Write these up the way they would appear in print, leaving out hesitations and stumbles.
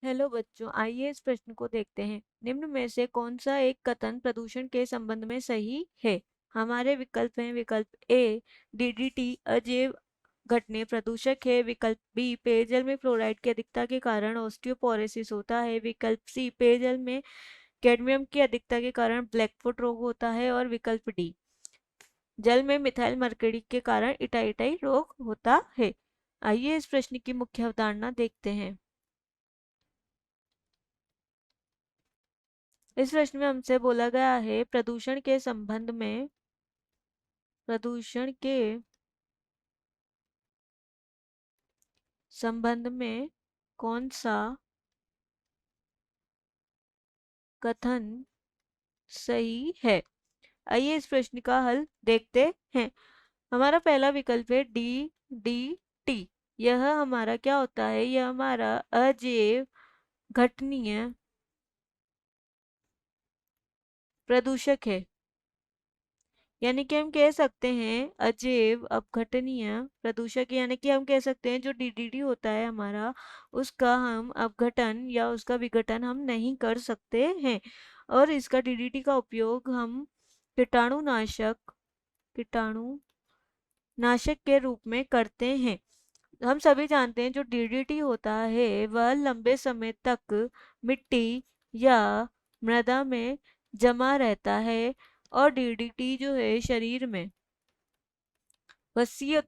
Hello बच्चों, आइए इस प्रश्न को देखते हैं। निम्न में से कौन सा एक कथन प्रदूषण के संबंध में सही है? हमारे विकल्प हैं। विकल्प ए, डीडीटी अजैव घटनीय प्रदूषक है। विकल्प बी, पेयजल में फ्लोराइड की अधिकता के कारण ऑस्टियोपोरोसिस होता है। विकल्प सी, पेयजल में कैडमियम की अधिकता के कारण ब्लैकफुट रोग होता है। और विकल्प डी, जल में मिथाइल मरकरी के कारण इटाइटाई रोग होता है। आइए इस प्रश्न की मुख्य अवधारणा देखते हैं। इस प्रश्न में हमसे बोला गया है प्रदूषण के संबंध में कौन सा कथन सही है। आइए इस प्रश्न का हल देखते हैं। हमारा पहला विकल्प है डी डी टी। यह हमारा क्या होता है? यह हमारा अजैव घटनीय प्रदूषक है। यानी कि हम कह सकते हैं अजैव अपघटनीय प्रदूषक, यानी कि हम कह सकते हैं जो डीडीटी होता है हमारा, उसका हम अपघटन या उसका विघटन हम नहीं कर सकते हैं। और इसका डीडीटी का उपयोग हम कीटाणुनाशक के रूप में करते हैं। हम सभी जानते हैं जो डीडीटी होता है वह लंबे समय तक मिट्टी या मृदा में जमा रहता है। और डीडीटी जो है शरीर में वसीय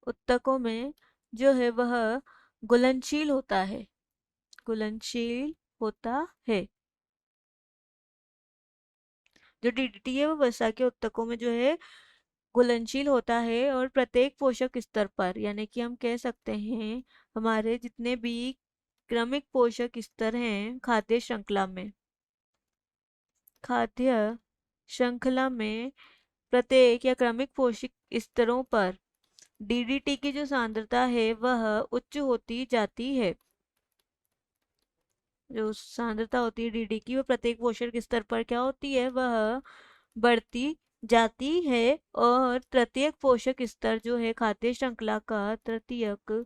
ऊतकों में जो है वह घुलनशील होता है। जो डीडीटी है वो वसा के ऊतकों में जो है घुलनशील होता है। और प्रत्येक पोषक स्तर पर, यानी कि हम कह सकते हैं हमारे जितने भी क्रमिक पोषक स्तर हैं खाद्य श्रृंखला में प्रत्येक या क्रमिक पोषक स्तरों पर डीडीटी की जो सांद्रता है वह उच्च होती जाती है। जो सांद्रता होती है डीडी की, वो प्रत्येक पोषक स्तर पर क्या होती है? वह बढ़ती जाती है। और तृतीयक पोषक स्तर जो है खाद्य श्रृंखला का तृतीयक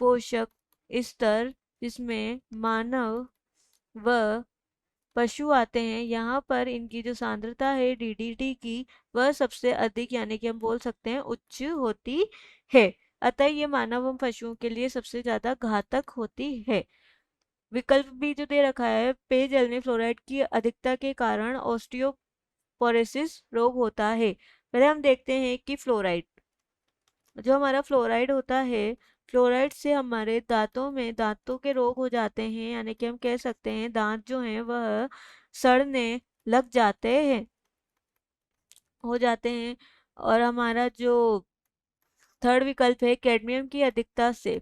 पोषक स्तर, जिसमें मानव व पशु आते हैं, यहाँ पर इनकी जो सांद्रता है डीडीटी की वह सबसे अधिक, यानी कि हम बोल सकते हैं उच्च होती है। अतः ये मानव एवं पशुओं के लिए सबसे ज्यादा घातक होती है। विकल्प भी जो दे रखा है, पेयजल में फ्लोराइड की अधिकता के कारण ऑस्टियोपोरोसिस रोग होता है। पहले हम देखते हैं कि जो हमारा फ्लोराइड होता है, फ्लोराइड से हमारे दांतों के रोग हो जाते हैं। यानी कि हम कह सकते हैं दांत जो हैं वह सड़ने लग जाते हैं। और हमारा जो थर्ड विकल्प है, कैडमियम की अधिकता से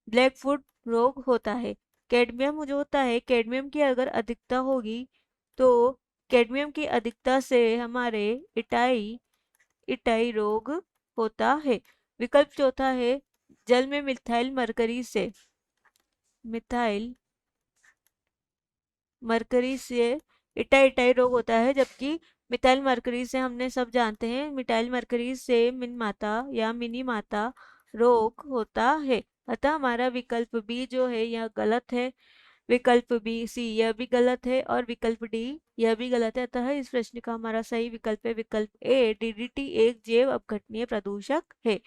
ब्लैकफुट रोग होता है। कैडमियम जो होता है, कैडमियम की अगर अधिकता होगी तो कैडमियम की अधिकता से हमारे इटाई इटाई रोग होता है। विकल्प चौथा है, जल में मिथाइल मरकरी से इटाई रोग होता है। जबकि मिथाइल मरकरी से हमने सब जानते हैं, मिथाइल मरकरी से मिन माता या मिनी माता रोग होता है। अतः हमारा विकल्प बी जो है यह गलत है। विकल्प बी सी यह भी गलत है। और विकल्प डी यह भी गलत है। अतः इस प्रश्न का हमारा सही विकल्प है विकल्प ए, डीडीटी एक जैव अपघटनीय प्रदूषक है।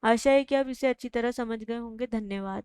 आशा है कि आप इसे अच्छी तरह समझ गए होंगे। धन्यवाद।